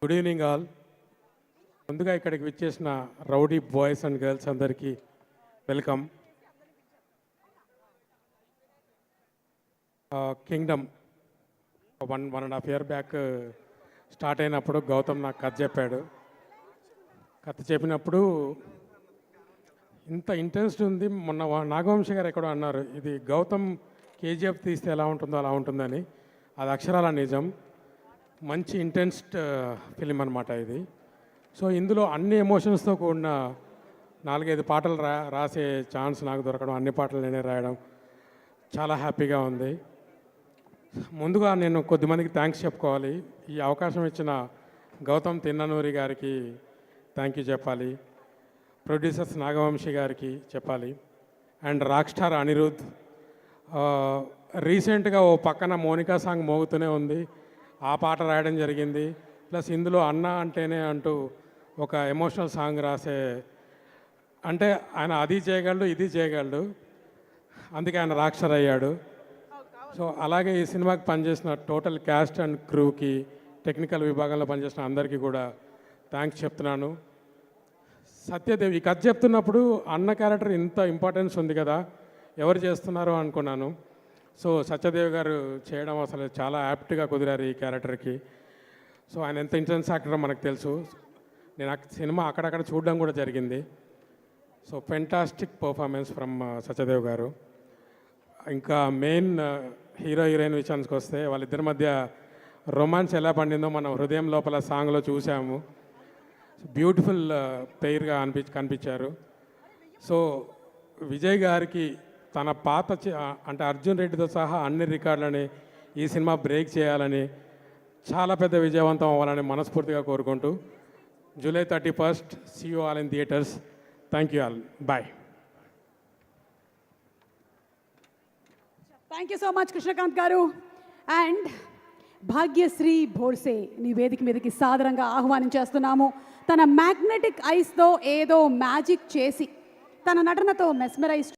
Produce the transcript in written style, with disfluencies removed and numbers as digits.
Good evening all. ముందుగా ఇక్కడికి విచ్చేసిన రౌడీ బాయ్స్ అండ్ గర్ల్స్ అందరికీ welcome. Kingdom 1.5 year back start అయినప్పుడు గౌతమ్ నాకు కథ చెప్పాడు. కథ చెప్పినప్పుడు ఇంత ఇంట్రెస్ట్ ఉంది. మొన్న నాగవంశి గారు ఎక్కడో అన్నారు, ఇది గౌతమ్ కేజీఎఫ్ తీస్తే ఎలా ఉంటుందో అలా ఉంటుందని. అది అక్షరాల నిజం. మంచి ఇంటెన్స్ ఫిలిం అనమాట ఇది. సో ఇందులో అన్ని ఎమోషన్స్తో కూడిన 4-5 పాటలు రాసే ఛాన్స్ నాకు దొరకడం, అన్ని పాటలు నేనే రాయడం చాలా హ్యాపీగా ఉంది. ముందుగా నేను కొద్దిమందికి థ్యాంక్స్ చెప్పుకోవాలి. ఈ అవకాశం ఇచ్చిన గౌతమ్ తిన్ననూరి గారికి థ్యాంక్ యూ చెప్పాలి, ప్రొడ్యూసర్స్ నాగవంశి గారికి చెప్పాలి, అండ్ రాక్ స్టార్ అనిరుద్. రీసెంట్గా ఓ పక్కన మోనికా సాంగ్ మోగుతూనే ఉంది, ఆ పాట రాయడం జరిగింది. ప్లస్ ఇందులో అన్న అంటేనే అంటూ ఒక ఎమోషనల్ సాంగ్ రాసే, అంటే ఆయన అది చేయగలడు ఇది చేయగలడు, అందుకే ఆయన రాక్ స్టార్ అయ్యాడు. సో అలాగే ఈ సినిమాకి పనిచేసిన టోటల్ క్యాస్ట్ అండ్ క్రూకి, టెక్నికల్ విభాగంలో పనిచేసిన అందరికీ కూడా థ్యాంక్స్ చెప్తున్నాను. సత్యదేవ్ ఈ కథ చెప్తున్నప్పుడు అన్న క్యారెక్టర్ ఇంత ఇంపార్టెన్స్ ఉంది కదా, ఎవరు చేస్తున్నారో అనుకున్నాను. సో సత్యదేవ్ గారు చేయడం అసలు చాలా యాప్ట్గా కుదిరారు ఈ క్యారెక్టర్కి. సో ఆయన ఎంత ఇంటెన్స్ యాక్టర్ మనకు తెలుసు. నేను ఆ సినిమా అక్కడక్కడ చూడడం కూడా జరిగింది. So fantastic performance from Satyadev గారు. ఇంకా మెయిన్ హీరో హీరోయిన్ విషయానికి వస్తే వాళ్ళిద్దరి మధ్య రొమాన్స్ ఎలా పండిందో మనం హృదయం లోపల సాంగ్లో చూసాము. బ్యూటిఫుల్ పెయిర్గా కనిపించారు. సో విజయ్ గారికి తన పాత అంటే అర్జున్ రెడ్డితో సహా అన్ని రికార్డులని ఈ సినిమా బ్రేక్ చేయాలని, చాలా పెద్ద విజయవంతం అవ్వాలని మనస్ఫూర్తిగా కోరుకుంటూ, July 31st, see you all in theaters. Thank you all. Bye. Thank you so much, Krishnakant garu. And Bhagyashree Borse నీ వేదిక మీదకి సాదరంగా ఆహ్వానించేస్తున్నాము. తన మ్యాగ్నెటిక్ ఐస్తో ఏదో మ్యాజిక్ చేసి తన నటనతో మెస్మరైజ్